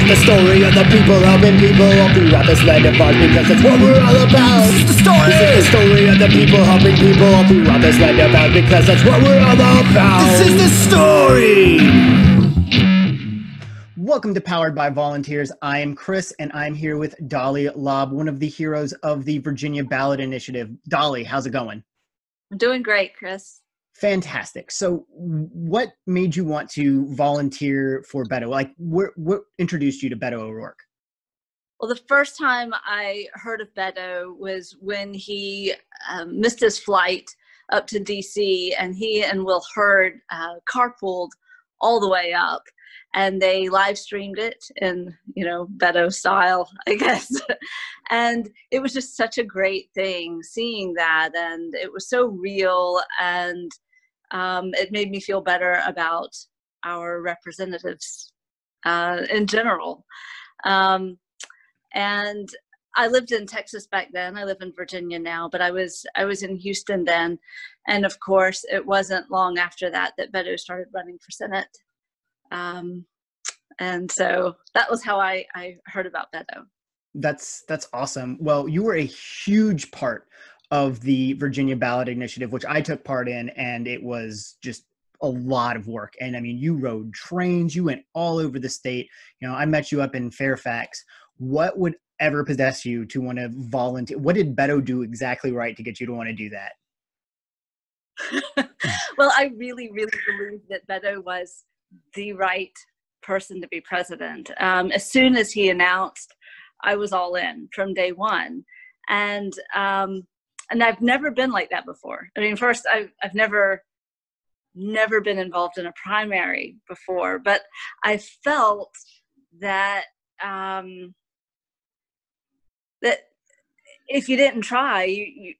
the story of the people helping people all throughout this land of ours, because that's what we're all about. This is the story. This is the story of the people helping people all throughout this land of ours, because that's what we're all about. This is the story. Welcome to Powered by Volunteers. I am Chris, and I'm here with Dolly Laub, one of the heroes of the Virginia Ballot Initiative. Dolly, how's it going? I'm doing great, Chris. Fantastic. So what made you want to volunteer for Beto? Like, what introduced you to Beto O'Rourke? Well, the first time I heard of Beto was when he missed his flight up to DC, and he and Will Hurd carpooled all the way up, and they live streamed it in, Beto style, I guess. And it was just such a great thing seeing that, and it was so real, and it made me feel better about our representatives in general. And I lived in Texas back then. I live in Virginia now, but I was in Houston then. And of course, it wasn't long after that that Beto started running for Senate. And so that was how I heard about Beto. That's awesome. Well, you were a huge part of the Virginia Ballot Initiative, which I took part in, and it was just a lot of work. And I mean, you rode trains, you went all over the state. I met you up in Fairfax. What would ever possess you to want to volunteer? What did Beto do exactly right to get you to want to do that? Well, I really, really believe that Beto was the right person to be president. As soon as he announced, I was all in from day one. And I've never been like that before. I mean, first, I've never been involved in a primary before, but I felt that that if you didn't try,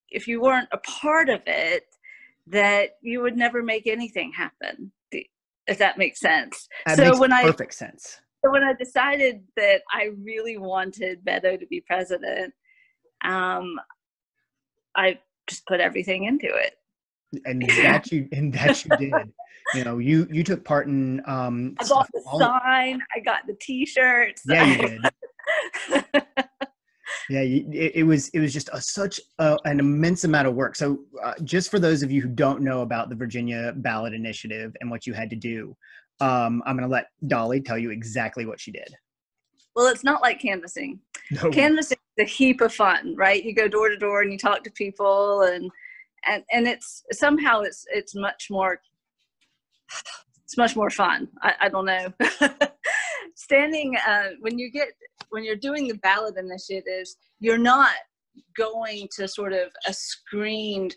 if you weren't a part of it, that you would never make anything happen, if that makes sense. Perfect sense. So when I decided that I really wanted Beto to be president, I just put everything into it. And that you did. You took part in I bought the sign, I got the t-shirts. Yeah, you did. Yeah, it was just such an immense amount of work. So just for those of you who don't know about the Virginia Ballot Initiative and what you had to do, I'm going to let Dolly tell you exactly what she did. Well, it's not like canvassing. No. Canvassing is a heap of fun, right? You go door to door and you talk to people, and it's somehow it's much more fun. I don't know. Standing when you're doing the ballot initiatives, you're not going to sort of a screened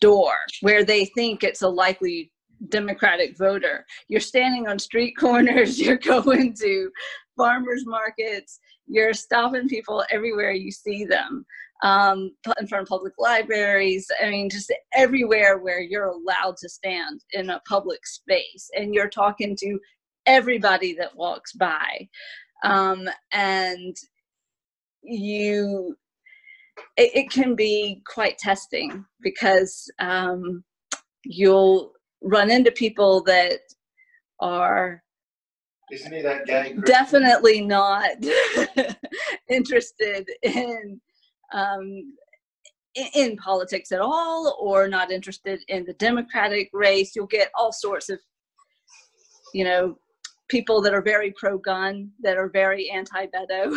door where they think it's a likely Democratic voter. You're standing on street corners, you're going to farmers markets, you're stopping people everywhere you see them, in front of public libraries. I mean, just everywhere where you're allowed to stand in a public space, and you're talking to everybody that walks by. And it can be quite testing, because you'll run into people that are Isn't he that guy? definitely not interested in politics at all, or not interested in the Democratic race. You'll get all sorts of, people that are very pro-gun, that are very anti-Beto.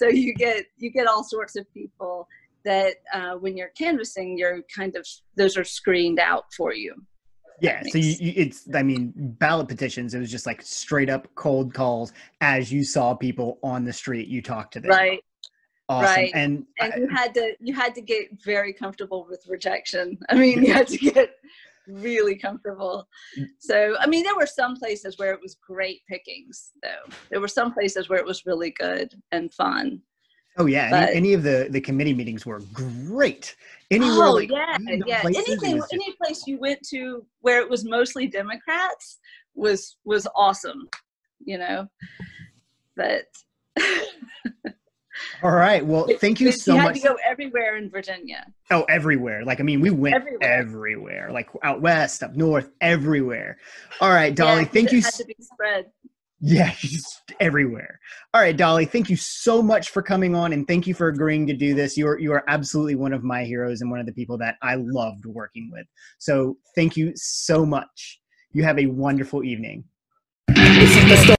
So you get all sorts of people that when you're canvassing, you're those are screened out for you. Yeah, so ballot petitions, it was just like straight up cold calls. As you saw people on the street, you talked to them. Right. Awesome. Right. And you had to get very comfortable with rejection. I mean, you had to get really comfortable. So, I mean, there were some places where it was great pickings, though. There were some places where it was really good and fun. Oh yeah, but any of the committee meetings were great. Any place you went to where it was mostly Democrats was awesome, But all right, well, thank you so much. You had to go everywhere in Virginia. Oh, everywhere. Like, I mean, we went everywhere. Like out west, up north, everywhere. All right, Dolly, thank you. It had to be spread. Yeah, he's everywhere. All right, Dolly, thank you so much for coming on, and thank you for agreeing to do this. You are absolutely one of my heroes and one of the people that I loved working with. So thank you so much. You have a wonderful evening. This is the story.